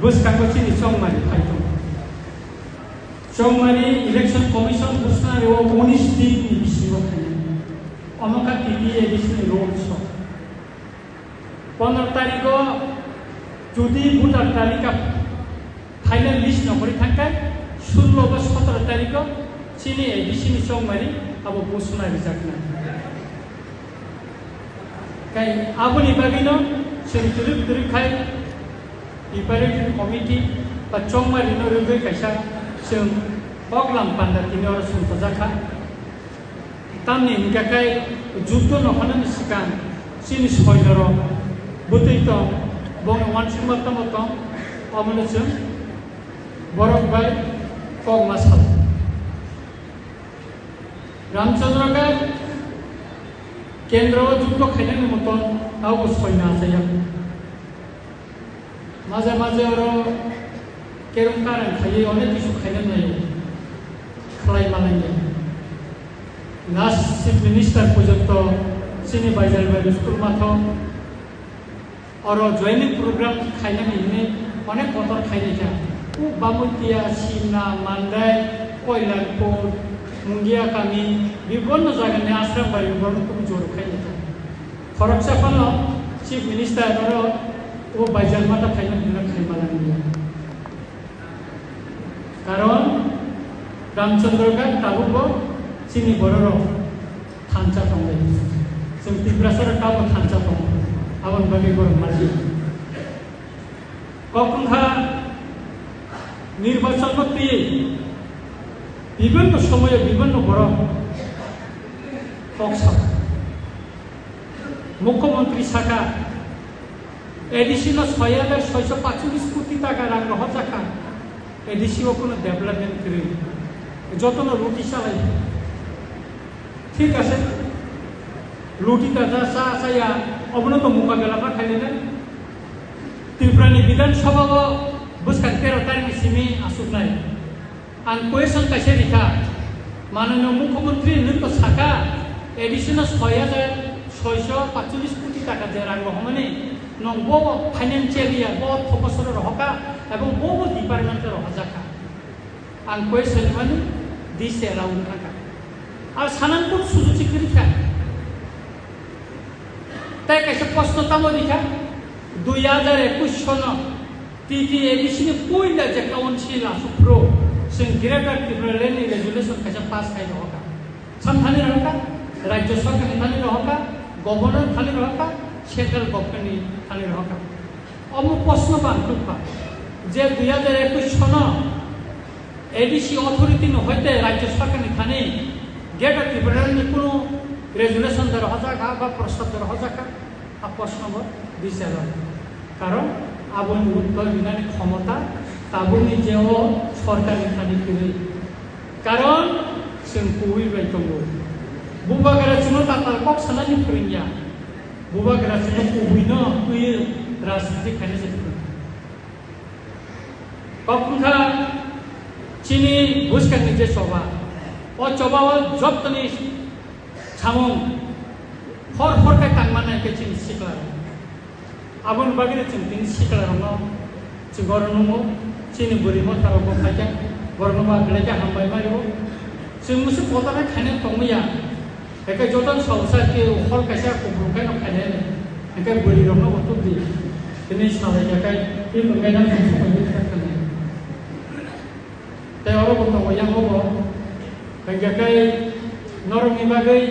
buskango chini chongmari phaito chongmari election commission busnari o 19 din ni bisigo khane amaka titi edition road show 15 tariko jodi voter talika final list nokori thangkai 16 ba 17 tariko chini edition chongmari abo busnari jakna kai abuni bagino sentulik durikai Preparatory Committee Pachongmari no rugui kaisa sung poglam panda tinor sung tajaka tamni hingkakai juddo no hanan sikan sini soinoro butuito bong wansingmatamo amune sung borok bai kog masal Ramchandra ka kendro juddo khainani moton au soina saya মাঝে মাঝে ওরা কেরম কারণ খাইয়ে অনেক কিছু খাইলেন নাই খালাই মালাইলেন লাস্ট চিফ মিনিস্টার পর্যন্ত চিনি বাইজার বাইরে স্কুল মাথ ওর জয়নিং প্রোগ্রাম খাইলেন এমনি অনেক বছর খাইলে যা ও বামুতিয়া সিমনা মান্দাই কয়লারপুর মুঙ্গিয়া কামি বিভিন্ন জায়গায় আশ্রম বাড়ি বিভিন্ন খুব জোর খাইলে যা খরচা ফল চিফ মিনিস্টার ওরা वो बाजार माता खाइना बिना खाइ मालांगिया कारण रामचंद्र का ताबुबो चिनी बररो थांचा तंगै जों तिब्रासर ताबो थांचा तंग आबन बागै बर मारजि कखनहा निर्वाचन मते বিভিন্ন সময়ে বিভিন্ন বড় পক্ষা মুখ্যমন্ত্রী শাখা एडिशनल 6,645 कोटी टाका रां हजाखा एडिसिओ कोनो डेभलपमेंट करी जतन लुटी चालाय ठीक আছে लुटी दाजा साया अबनो तो मुकाबला मा खाइलेना त्रिपुरानि विधानसभा बुसका 13 तारिख सिमी आसुनाय आं क्वेश्चन कासे रिखा माननीय मुख्यमंत्री नोंको साका एडिशनल 6,645 कोटी टाका जे रां हमने नंग बो फाइनेंशियलिया बो फकसर रहका एवं बो डिपार्टमेंट रहजाका आं क्वेश्चन माने दिस अराउंड थाका आ सानानपुर सुजुचि करिखा ताई कैसे प्रश्न तामरिखा 2021 सन टीटी एडिसिनि पयला जे काउन्सिल आसुप्रो जों ग्रेटर ट्रिब्युनालनि रेजुलेशन कैसे पास खाइ रहका सानथानि रहका राज्य सरकारनि थानि रहका गभर्नर थानि रहका सेंट्रल गभर्नमेंट थानि रहका अमु प्रश्न बांथुपा जे 2021 सन एडिसी अथॉरिटी न होते राज्य सरकारनि थानि ग्रेटर ट्रिब्युनालनि कोनो रेजुलेशन दर हजाका बा प्रस्ताव दर हजाका आ प्रश्न दिसे कारण आबुनि उत्तर बिनानि क्षमता ताबुनि जेव सरकारनि थानि करै कारण जों कुइबाय दङ बुबागारा जों ताताल कक सानानि फोरोंगिया बुबागारा जों कुइनो कुइ राजनीति खायनो जेबो कखनखा चिनि बुसकानि जे सभा ओ चबाव जबतनि सामुं हर हरखाय तांमानाय के चिनि सिखला आबुन बागिरे जों तिनि सिखला रनो जों गरनमो चिनि बुरि मथाराव बखायजा गरनमा गलेजा हामबाय मारिबो जों मुसु पताना खायनो तंमैया एके जतन सावसा के हर कायसा कुब्रुखाय न खायनो एके बुरि रनो बतुदि तिनि सालायजाखाय बे मोनगायना सबायनि थाखाय ते अरो बतंगो यामबो एकेखाय नरमनि बागै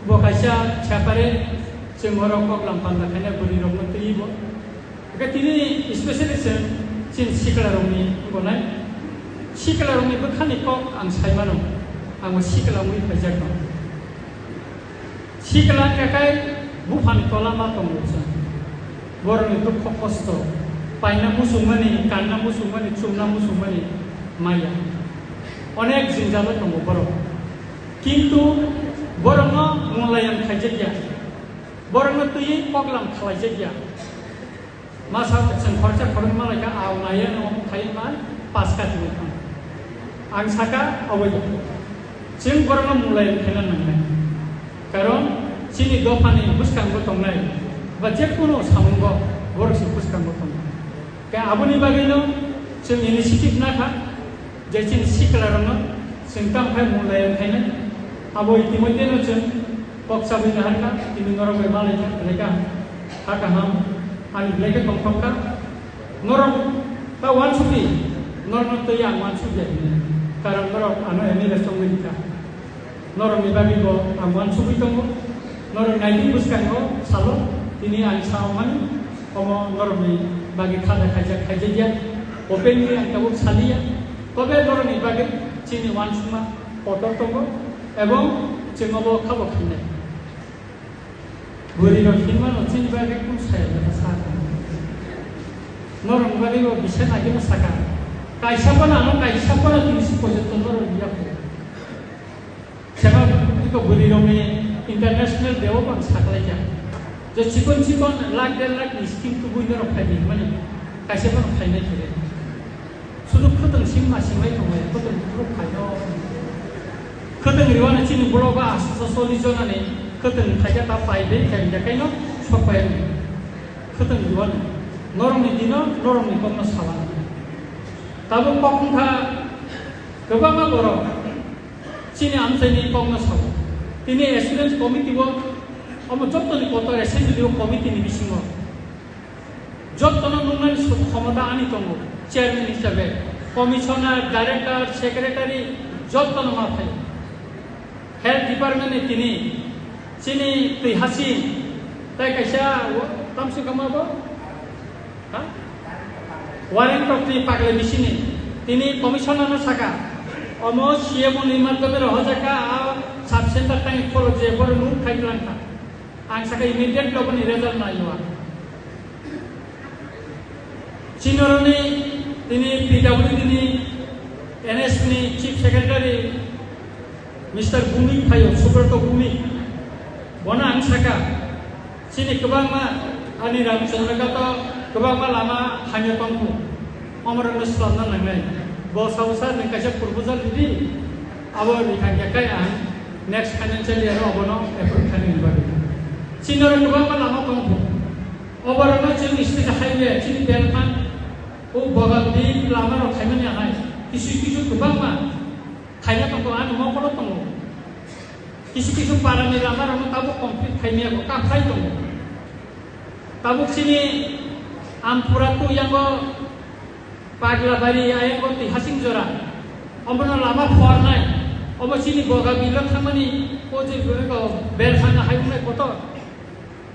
बखायसा छापारे जों अरो कगलाम पान्दा खायनो बुरि रनो तैबो एके तिनि स्पेशलिस्ट चिन सिखलारनि गनाय सिखलारनि बखानि कक आं सायमानो आं सिखलारनि फायजाखौ सिखला थाखाय बुफानि तलामा दंमोन बर'नि दुख खस्थ पायना मुसुमानि कानना मुसुमानि चुमना मुसुमानि माया अनेक जिंजाबो दङ बर' किन्तु बर'नो मुलायम खायजाया बर'नो तैयै पगलाम खालायजाया मासा जों खरचा खरं मालायका आवनाया न' खायमा पासकाथिनि थां आं साका अवैध जों बर'नो मुलायम खायना नांनाय कारण चिनि दफानि बुसकांबो दंनाय बा जेखुनु सामुंग बर'सि बुसकांबो दं Kaya aboni bagino जों इनिशिएटिव नाखा जैसे सिकलारनो जों तांफाय मुलायन खायनो आबो इतिमध्येनो जों पक्षाबैनो हारखा दिनै नरम मालायजा लेका हाका हाम आनि ब्लेके दंफांखा नरम बा वानसुबि नरम तो यां वानसुबि कारण नरम आनो एमिले संगलिका नरम इबाबिगो आं वानसुबि दंगो नरम नाइदिं बुसकांगो सालो दिनै आं सावमानि अमो नरमनि बागि खादा खायजा openly ang tawag saliya tobe loro ni bagay chini wansuma pototongo ebong chingobo khabo khine buri no hinman o chini bagay kum saya na saka norong bagay o bishan age na saka kaisa pana tinis project loro niya ko sema ko buri no me international deo pan sakla ja je chikon lakh del lakh ni scheme to buino ro phai mani kaisa pana phai na thire sudah keteng sing masih mai tong mai keteng pro kayo keteng riwana chini bloga asa solution ane keteng kaya ta pai be kaya kaino sopai keteng riwana norong ni dino norong ni komna sawa tabu kokung tha kebama boro chini amsai ni komna sawa tini assurance committee bo omo jotto ni koto assembly committee ni bisingo jotto no nungan khamata ani tongo chairman hisabe commissioner director secretary jotto no mathai health department tini chini tui hasin tai kaisa tamsu kamabo ha warrant of the pagle bisini tini commissioner no saka omo cm ni madhome rohajaka sub center tang kholo je bor nu khailanta ang saka immediate lobani result na iwa chinoroni tini PWD ni NS ni Chief Secretary Mr. Bumi Phayo Subrata Bumi bona ang saka sini kebangma ani Ramchandra kato kebangma lama hanya tongku omrang Islam nan langai bo sausa ni kaja proposal di abo lihan kai an next financial year obono approve khani babi sinor kebangma lama tongku oborano chini state highway chini belman o bagal di lama ro khaimani ahai kisu kebangma khaina tongko an mo kono tongko kisu parani lama ro tabu complete khaimia ko ka khai tongko tabu sini ampura tu yang go pagla bari ayang go ti hasing jora omono lama fornai omo sini boga bilak thamani ko je ko bel khana haimai koto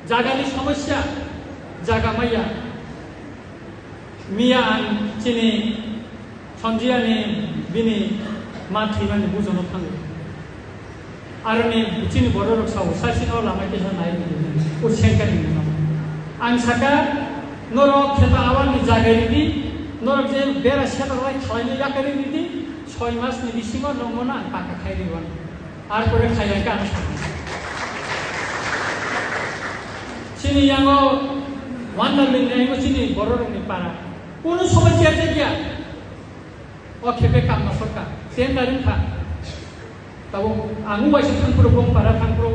jagani samasya jaga maya Mia an chini sonjia ni bini mati mani buzono tango. Arani chini borok sawo sasino lama kesa naik ni ursenkan ni nama. Ang saka noro kheta awan ni jagai ni noro je bera seta lai khalai ni yakari ni 6 mas ni bisingo nongona paka khai ni wan. Ar pore khaya ka chini yango wanda lingai mo chini borok ni para কোনো সময় চেয়ে গিয়া ও খেপে কাম না সরকার সেন দারিন থা তাও আঙু বাইসে থাংপুর বং পারা থাংপুর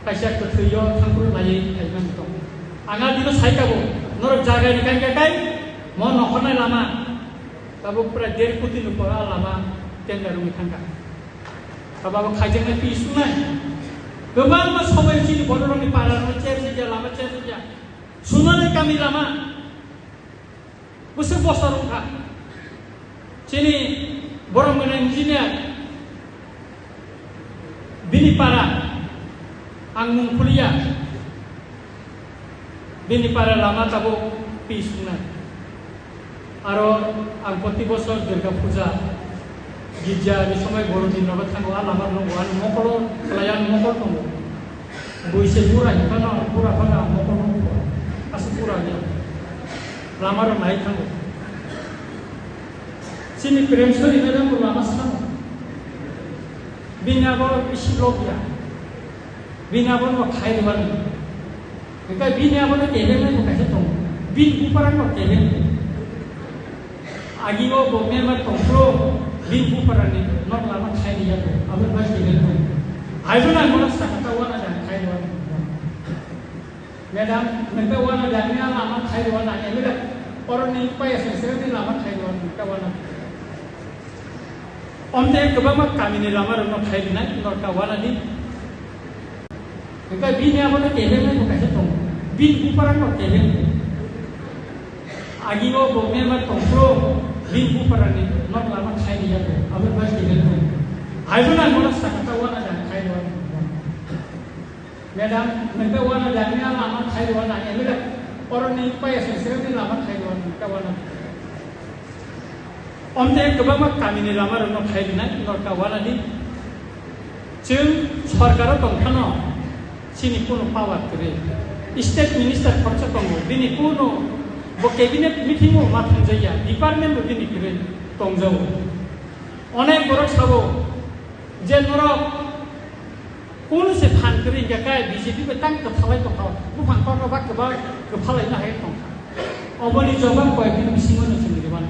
কাইসা একটা থইয় থাংপুর নাইয়ে আইমান দं আঙা দিনো সাইকাবো নর জায়গায় নিকান গাকাই মন নখনাই লামা তাবো প্রায় 1.5 কোটি নুপরা লামা টেন্ডার রুমি থাঙ্গা তাবাবো খাইজেंनाय পিসु নাই गोबां সময় চিনি বড়রনি পারানো চেয়ে গিয়া লামা চেয়ে গিয়া সুনানে কামি Lama Busuk bosor ka, sini borong mana engineer, bini para, anggung kuliah, bini para lama tabu pisuna, aro angpoti bosor Durga Puja, gija di somai borong di nobat tanggo alamar nongwan mokolo pelayan mokol tonggo, buise pura kana mokol asu pura ni. Lama ro naik tanggo sini premsori madam lama sama bina bo isi lobya bina bo no khai dewan ka bina bo no kebe na ko kaise tong bin uparan ko kebe agi go bome ma tongro bin uparan ni no lama khai diya ko abar ba kebe ko aido na mo sa ta wana ja khai dewan madam nagta wana ja ni lama khai dewan na emi Orangnya upaya sesuatu ni lama khai luar kawan. Omte kebanyakan kami ni lama orang khai ni luar kawan ni. Kita bini apa tu keheng ni bukan setong. Bin uparan tu keheng. Agi wo bomnya mat tongpro bin uparan ni luar lama khai dia tu. Apa bahasa keheng tu. Ayunan mana sakit kawan ada khai luar. Madam, mereka wana jamiah lama khai luar ni. Mereka orangnya upaya sesuatu ni lama khai luar kawan. Omte kebanyakan kami ni lama orang khai ni luar kawan ni. Jeng सरकार तंखानो sini kuno power kere state minister khorcha tongo bini kuno bo cabinet meeting o mathun jaya department bo bini kere tongjao onek borok sabo je norok kuno se phan kere gakai bjp be tang ka thalai to khaw bu phan ko ba ka ba ka phalai na hai tong oboni jobam ko bin bisingo no chindi ban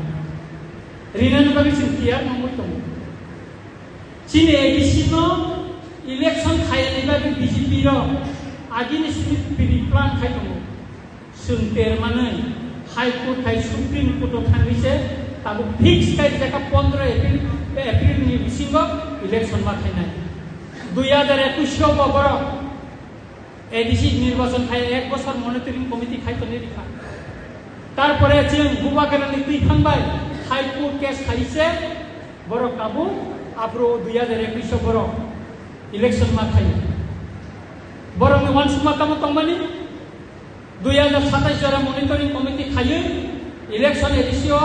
rinan ba bisin tiar no moi tong chini ebisino election khai ni ba BJP ro agini spirit plan khai dong sung ter manai high court khai supreme court thangri se tabu fix khai jaka 15 April ni bisingo election ma khai nai 2021 বছর ADC নির্বাচন খাই এক বছর monitoring committee খাই তো নিরীক্ষা তারপরে जों গুবাগারানি তুই থামবাই হাইকোর্ট কেস খাইছে বড় কাবু আপ্রো 2021 বড় ইলেকশন মা খাই বড় ওয়ান্স মা কাম তংমানি 2027 জরা মনিটরিং কমিটি খাইয়ে ইলেকশন এডিসিও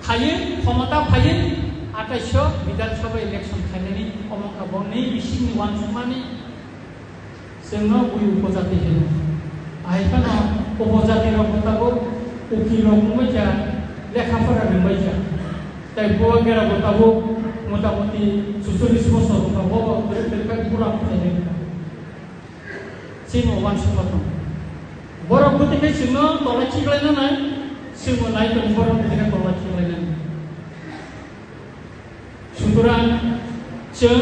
খাইয়ে ক্ষমতা খাইয়ে 28 বিধানসভা ইলেকশন খাইনানি অমকা বনি বিসিনি ওয়ান্স মানি जोंनो बुय उपजाति हेनो आइखानो उपजाति रखताबो उखि रखमै जा लेखाफोरा रोंबाय जा ताइ बुवा गेरा गताबो मोटामोटी 46 বছর बाबो बेरका पुरा फैदे सिनो वानसमा दं बर' गतिके जोंनो तलाखिलायना नाय जोंनो नायदों बर' गतिके तलाखिलायना सुतरां जों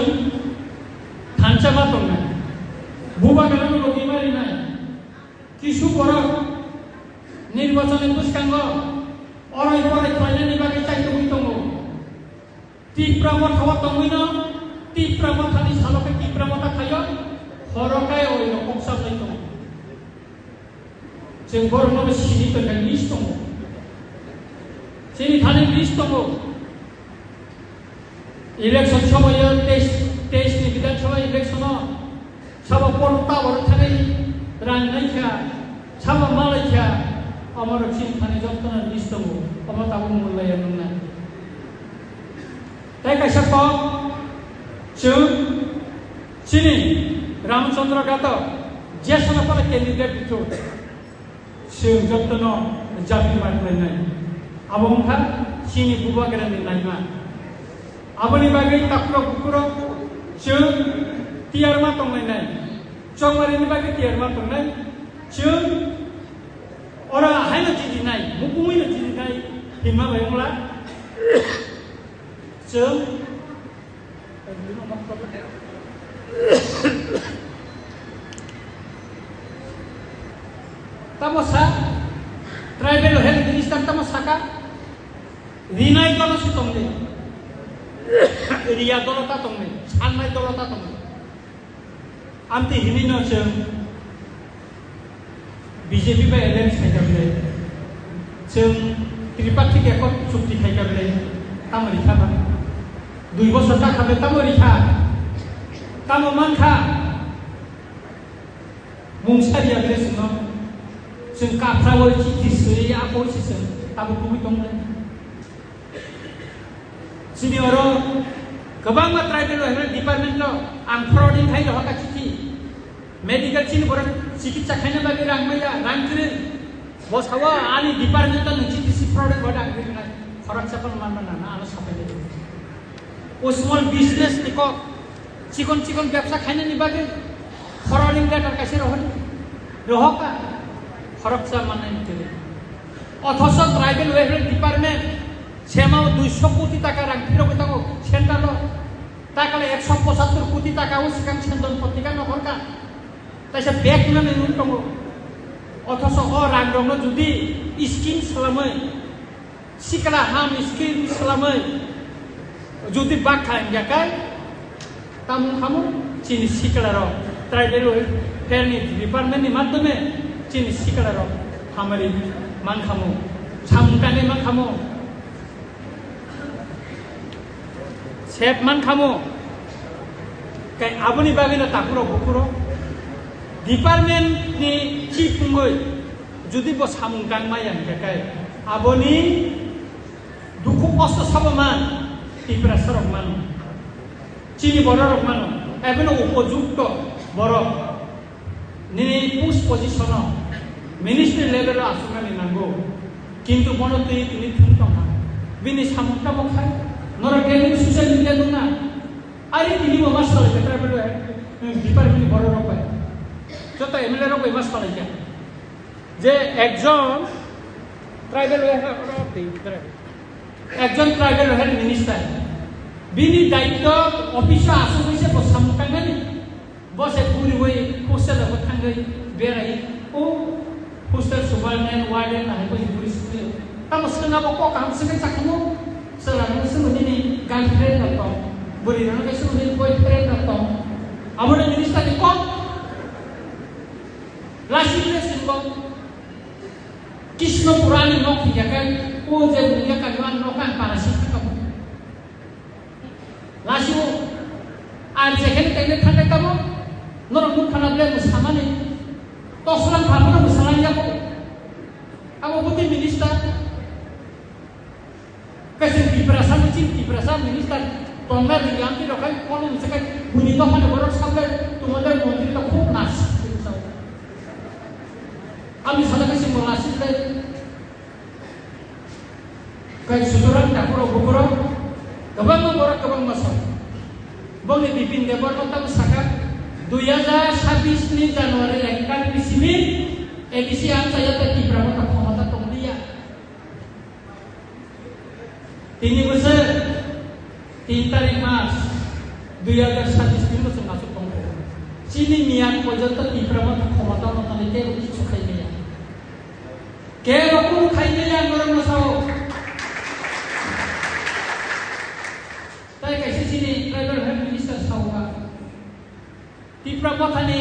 थानसामा दं বুবাগারানো লগি মারি নাই কিছু বড় নির্বাচনে পুষ্কাঙ্গ অরাই পরাই খাইলেনি বাকি চাইতে হইতঙ্গ তীব্রামত হওয়া তঙ্গইন তীব্রামত খালি সালকে তীব্রামতা খাইয় হরকায় ওইন কমসা হইতঙ্গ जों बर'नाव सिनि थाखाय लिस्ट दङ सिनि थानाय लिस्ट दङ इलेक्शन समाव 23 नि विधानसभा इलेक्शनाव साबा पड़ता बरथाने राननायखा साबा मालायखा अमर चिन थाने जतना लिस्ट दङ अमर ताबो मोनलाया नंना ताइ कायसा क जों सिनि रामचंद्र गात जेसना पर कैंडिडेट बिथु जों जतना जाबि मारलायनाय आबंखा सिनि बुबागरानि नायमा आबनि बागै ताकुरा कुकुरा जों tiar ma tong nai chongmari ni bagi tiar ma tong nai chung ora haina jidi nai mukumi na jidi nai himma bayongla chung tamosa tribal health minister tamosa ka rinai dolo si tong ne riya dolo ta tong ne sanmai dolo ta tong ne Amte हिनी न जों BJP बा alliance खायगाबले जों त्रिपाक्षिक एकट चुक्ति खायगाबले तामरिखा बा 2 বছর थाखाबे तामरिखा ताममानखा मुंसारिया बले जों काफ्रावो चिथिसै आखौसै जों ताबो कुबि दंले सिनियर गोबां ट्राइबेल हेल्थ डिपार्टमेन्ट आं फ्रडिं थाइ रहका चिथि मेडिकल चिनि बर चिकित्सा खायना बागै रांमैया रांख्रि बसावा आनि डिपार्टमेन्ट न चिकित्सा फ्रडिं बडा आंख्रिना खरकसाफल मानना ना आलो साफायदे ओ स्मल बिजनेस निको चिकन व्यवसा खायनानि बागै फ्रडिं लेटार कासे रहका खरकसा माननाय निते अथच ट्राइबेल हेल्थ डिपार्टमेन्ट सेमाव 200 কোটি টাকা রাংख्रि रगतागो सेन्ट्राल ताकाले 175 কোটি টাকা ও सिगां सेन्डन पत्रिका नखरका ताइसा बेक नानै नुन दङ অথচ অ রাং রংনো যদি scheme সালাमै sikala ham skin salamai যদি বাক খাই জাকাই তামুন খামু চিনি sikala ro tribal হেলথ ডিপার্টমেন্টনি মাধ্যমে চিনি sikala ro হামারি মান খামু সামুকানি মান খামু সেফ মান খামু কাই আবনি বাগিনা তাকুরো বুকুরো ডিপার্টমেন্ট ni chief ngoi যদি ব সামুকাং Mayang জাকাই aboni duku kosto sabaman tipra sarok manu chini borok manu ebeno upojukto borok nini push position ministry level asungani nango kintu bonote tini thuntama bini samutta bokhai nora gele social media duna ari tini mo masal ketra belo department borok pai jota emele ro bai masal ja je ekjon tribal একজন tribal health minister বিনি দায়িত্ব অফিসে আসু হইছে বসামুকাঙ্গানি বসে পুরি হই poster দাও থাঙ্গাই বেরাই ও পোস্টার সুপারম্যান ওয়ার্ডেন না হই পুরি সুই তাম সঙ্গা বক কাম সঙ্গে চাকমু সলানো সঙ্গে নি গার্লফ্রেন্ড না বুড়ি রন কে সঙ্গে বয়ফ্রেন্ড না আমরে মিনিস্টার নি কম লাসিলে সিংহ কৃষ্ণ পুরাণে নকি জাকাই ও যে দুনিয়া কাজমান নকান পারাসি কাবু লাসিও আর যেখানে তাইলে থাকে কাবু নরম খানাবলে মুসামানে তসলান ভাবনা মুসালান যাবো আবো বুদ্ধি মিনিস্টার কাছে বিপ্রাসা মুচিন বিপ্রাসা মিনিস্টার তোমরা রিয়ান্তি রকাই কোন মুসাকাই বুনি তো মানে বড় সামনে তোমাদের মন্ত্রীটা খুব নাচ আমি সাদা কাছে মোলাসিলে kai suduran takuro bukuro kabang borok kabang masuk bang dipin debor notam saka 2026 ni Januari lekkan di sini edisi yang saya tadi berapa kehormatan tongdia ini besar 3 tarik Maret 2026 ini masuk tongko sini mian pojota di berapa kehormatan tongdia itu sukai dia kero pun kainya yang orang masuk tribal health minister sauka tipra pathani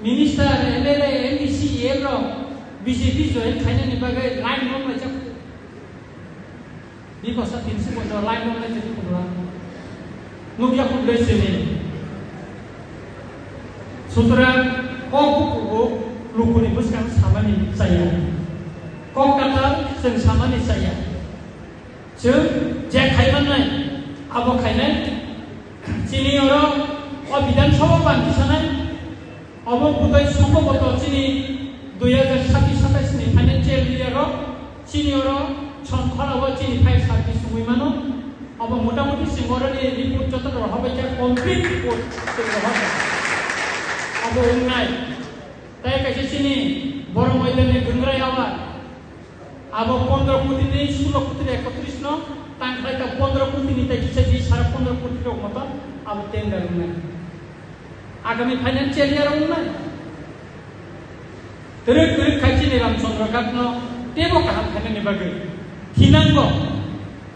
minister MLA MDC ebro BJP join khaina ni bagai line nom la chak di basa 300 bodo line nom la jadi pura nubya ku leseni sutra ko ku lukuni buskan samani saya ko kata seng samani saya je je khaiman nai abo khainai চিনি ওরা বিধানসভা বান্ধিছানাই অববোধয় সম্ভবত চিনি 2026-27 নি financial ইয়ার চিনি ওরা সংখ্যালব চিনি 5 service সুমিমানো of মোটামুটি সিঙ্গরনি রিপোর্ট যত হবে যা কমপ্লিট রিপোর্ট হবে অব উন্নয় তাই কাছে চিনি বড় ময়দানে গুংরাই আওয়া আব 15 কোটি নেই 16 কোটি 31 ন tangkai ka 15 কোটি নিতে কিছু যে 15.5 কোটি টাকা মত আব টেন্ডার নাই আগামী ফাইনান্সিয়াল ইয়ার নাই তেরে তেরে খাইছি নি রামচন্দ্র কাটন তেবো কাহাম খানে নিবাগে হিনাঙ্গ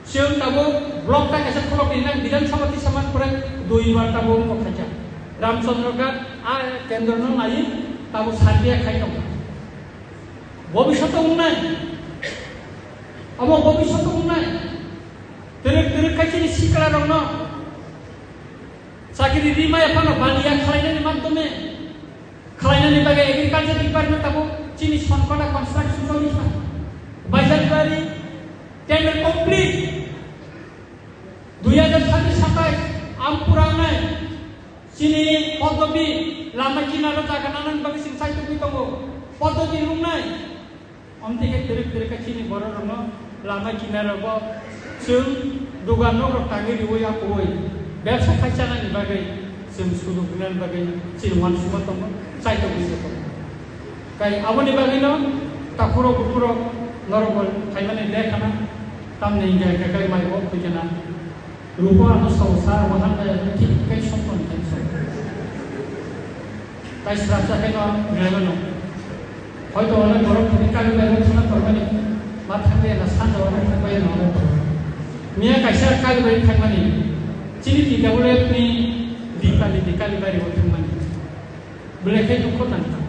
সেও তাবো ব্লকটা কাছে ফলো দিনাং বিধানসভাতি সমাজ করে দুইবার তাবো খাইছা রামচন্দ্র কাট আর কেন্দ্র নাই তাবো সারিয়া খাইনো ভবিষ্যৎ উন্নয় আমার ভবিষ্যৎ উন্নয় তেরে খাইছি নি শিকলা রং চাকরি রিমা এখন বানিয়া খাইনানি মাধ্যমে খাইনানি বাগে এগ্রিকালচার ডিপার্টমেন্ট তাবো চিনি সংকটা কনস্ট্রাকশন চলিছা বাজারবাড়ি টেন্ডার কমপ্লিট 2027 আমপুরাংনাই চিনি পদ্ধতি লামা কিনারো জায়গা নানান বাগে সিং সাইতো কইতাবো পদ্ধতি রুংনাই অমতেকে তেরে চিনি বড় রং লামা কিনারো ব जों दुगानो रक्तांगे रिवया कोय ব্যবসা খাইছানানি বাগে जों सुलु गुनान बागे चिरमान सुमा दङ साइतो बिसो दङ काई आबनि बागेनो ताकुरो गुकुरो नरबल खाइमाने लेखाना तामने इंगा काई माइबो फैजना रूपा आनो सौसा वहान काई ठीक काई सम्पन काई काई स्रासा काई न ग्रेबनो হয়তো অনেক বড় তিনি কালিবাড়ি থানা করবানি मा थांबाय ना सानजावनो थांबाय होननानै मिया कायसा कालिबारि थांमानि चिनि टिकाबुले नि दिकालिबारियाव थांमानि ब्लेखाय दुखु नांथा